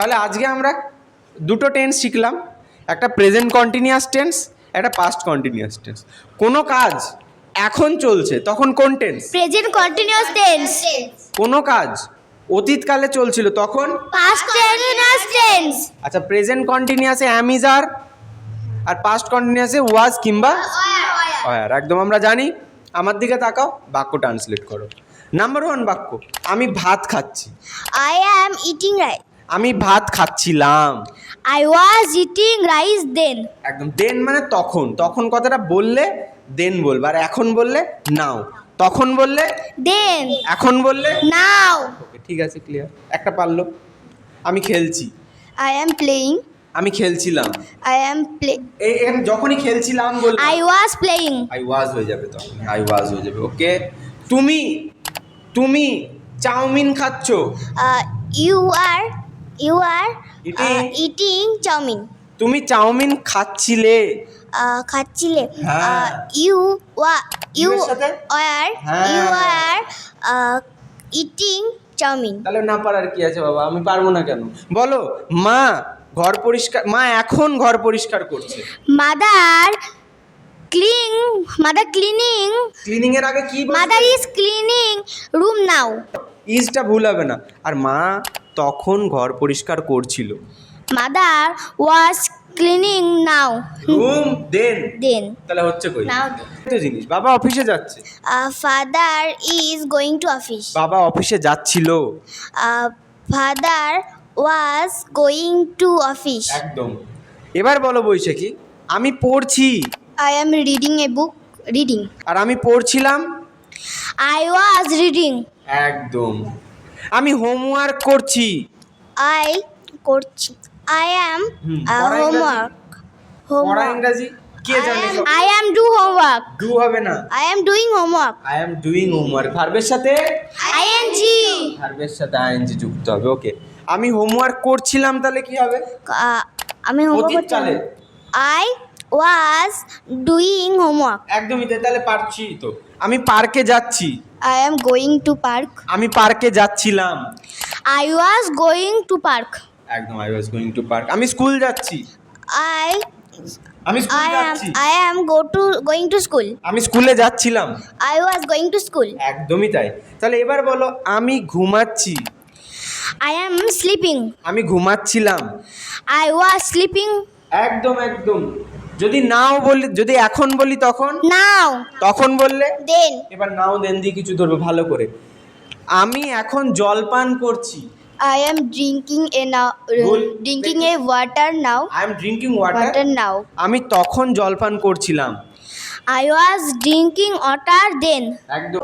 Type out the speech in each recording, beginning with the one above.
তাহলে আজকে আমরা দুটো টেন্স শিখলাম, একটা প্রেজেন্ট কন্টিনিউয়াস টেন্স, একটা পাস্ট কন্টিনিউয়াস টেন্স। কোনো কাজ এখন চলছে তখন কোন টেন্স? Present continuous tense. কোনো কাজ অতীতকালে চলছিল তখন পাস্ট কন্টিনিউয়াস টেন্স। আচ্ছা, প্রেজেন্ট কন্টিনিউয়াসে অ্যাম ইজ আর পাস্ট কন্টিনিউয়াসে ওয়াজ কিংবা ওয়ার। একদম আমরা জানি। আমার দিকে তাকাও, বাক্য ট্রান্সলেট করো। নাম্বার 1 বাক্য, আমি ভাত খাচ্ছি। I am eating rice. আমি ভাত খাচ্ছিলাম। I was eating rice then. একদম। দেন মানে তখন, তখন কথাটা বললে দেন বলবে, আর এখন বললে নাও। তখন বললে Then. এখন বললে Now. ওকে, ঠিক আছে, ক্লিয়ার। একটা পারলো। আমি খেলছি। I am playing. আমি খেলছিলাম। I am play. এখানে যখনই খেলছিলাম বলবে I was playing. I was হয়ে যাবে, তখন আই ওয়াজ হয়ে যাবে। ওকে। তুমি তুমি চাউমিন খাচ্ছো। You are Eating. eating chowmin. তুমি চাউমিন খাচ্ছিলে। খাচ্ছিলে। হ্যাঁ। You এর সাথে? are হ্যাঁ। eating chowmin. তাহলে না পারার কি আছে বাবা, আমি পারবো না কেন? বলো। মা ঘর পরিষ্কার, মা এখন ঘর পরিষ্কার করছে। Mother cleaning. ক্লিনিং এর আগে কি বলবে? Mother is cleaning room now. ইজটা ভুল হবে না। আর মা তখন ঘর পরিষ্কার করছিল। Mother was cleaning now. Room then. Then. তাহলে হচ্ছে কই? Now. তো জিনিস, বাবা অফিসে যাচ্ছে। Father is going to office. বাবা অফিসে যাচ্ছিল। Father was going to office. একদম। এবার বলো বৈশাখী, আমি পড়ছি। I am reading a book. Reading. আর আমি পড়ছিলাম। I was reading. একদম। আমি হোমওয়ার্ক করছি। করছি। I am পড়া homework. পড়া ইংরেজি কে জানে? I am do homework. Do হবে না। I am doing homework. I am doing homework. ভার্বের সাথে ing. ভার্বের সাথে আইএনজি যুক্ত হবে। ওকে। আমি হোমওয়ার্ক করছিলাম, তাহলে কি হবে? আমি homework অতীতকালে। I was doing homework. একদমই তাই, তাহলে পারছি তো। আমি পার্কে যাচ্ছি। I am going to park. আমি পার্কে যাচ্ছিলাম। I was going to park. একদম, I was going to park. আমি স্কুল যাচ্ছি। আমি স্কুল যাচ্ছি। I am going to school. আমি স্কুলে যাচ্ছিলাম। I was going to school. একদমই তাই। তাহলে এবার বলো, আমি ঘুমাচ্ছি। I am sleeping. আমি ঘুমাচ্ছিলাম। I was sleeping. একদম একদম। যদি নাও বলি, যদি এখন বলি তখন, Now. তখন বললে Then. এবার নাও দেন দিয়ে কিছু ধরবে ভালো করে। আমি এখন জলপান করছি। I am drinking Good. a water now. I am drinking water. Water now. আমি তখন জলপান করছিলাম। I was drinking water then. একদম।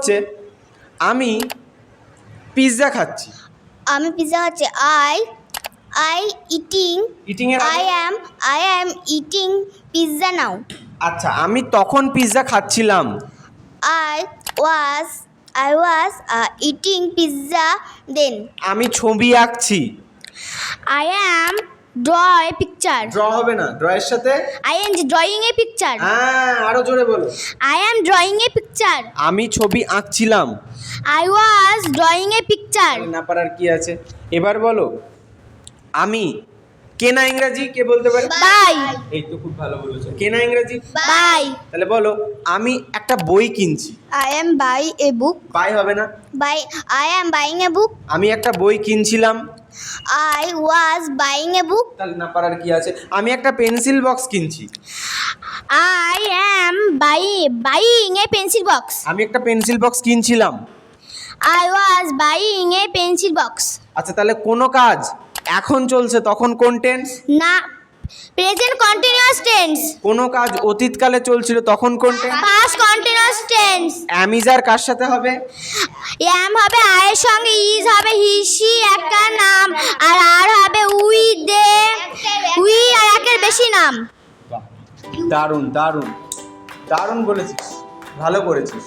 আমি পিৎজা খাচ্ছি। আমি পিৎজা খাচ্ছি। I eating. ইটিং এর আগে? I am eating pizza now. আচ্ছা, আমি তখন পিৎজা খাচ্ছিলাম। I was eating pizza then. আমি ছবি আঁকছি। I am draw a picture. Draw হবে না, ড্র এর সাথে ing drawing a picture. হ্যাঁ, আরো জোরে বলো। I am drawing a picture. আমি ছবি আঁকছিলাম। I was drawing a picture. না পারার কি আছে? এবার বলো, আমি কেনা ইংরেজি কে বলতে পারে? Buy. এই তো খুব ভালো বলেছো। কেনা ইংরেজি Buy. তাহলে বলো, আমি একটা বই কিনছি। I am buy a book. Buy হবে না। I am buying a book. আমি একটা বই কিনছিলাম। I was buying a book. তাহলে না পারার কি আছে? আমি একটা পেন্সিল বক্স কিনছি। I am buying a pencil box. আমি একটা পেন্সিল বক্স কিনছিলাম। I was buying a pencil box. আচ্ছা, তাহলে কোনো কাজ এখন চলছে তখন কোন টেন্স? না, প্রেজেন্ট কন্টিনিউয়াস টেন্স। কোনো কাজ অতীতকালে চলছিল তখন কোন tense? Past continuous tense. Am is are কার সাথে হবে? am হবে I এর সঙ্গে, is হবে হি সি একটা নাম, আর হবে উই দে উই আর একের বেশি নাম। দারুণ দারুণ দারুণ বলেছিস, ভালো করেছিস।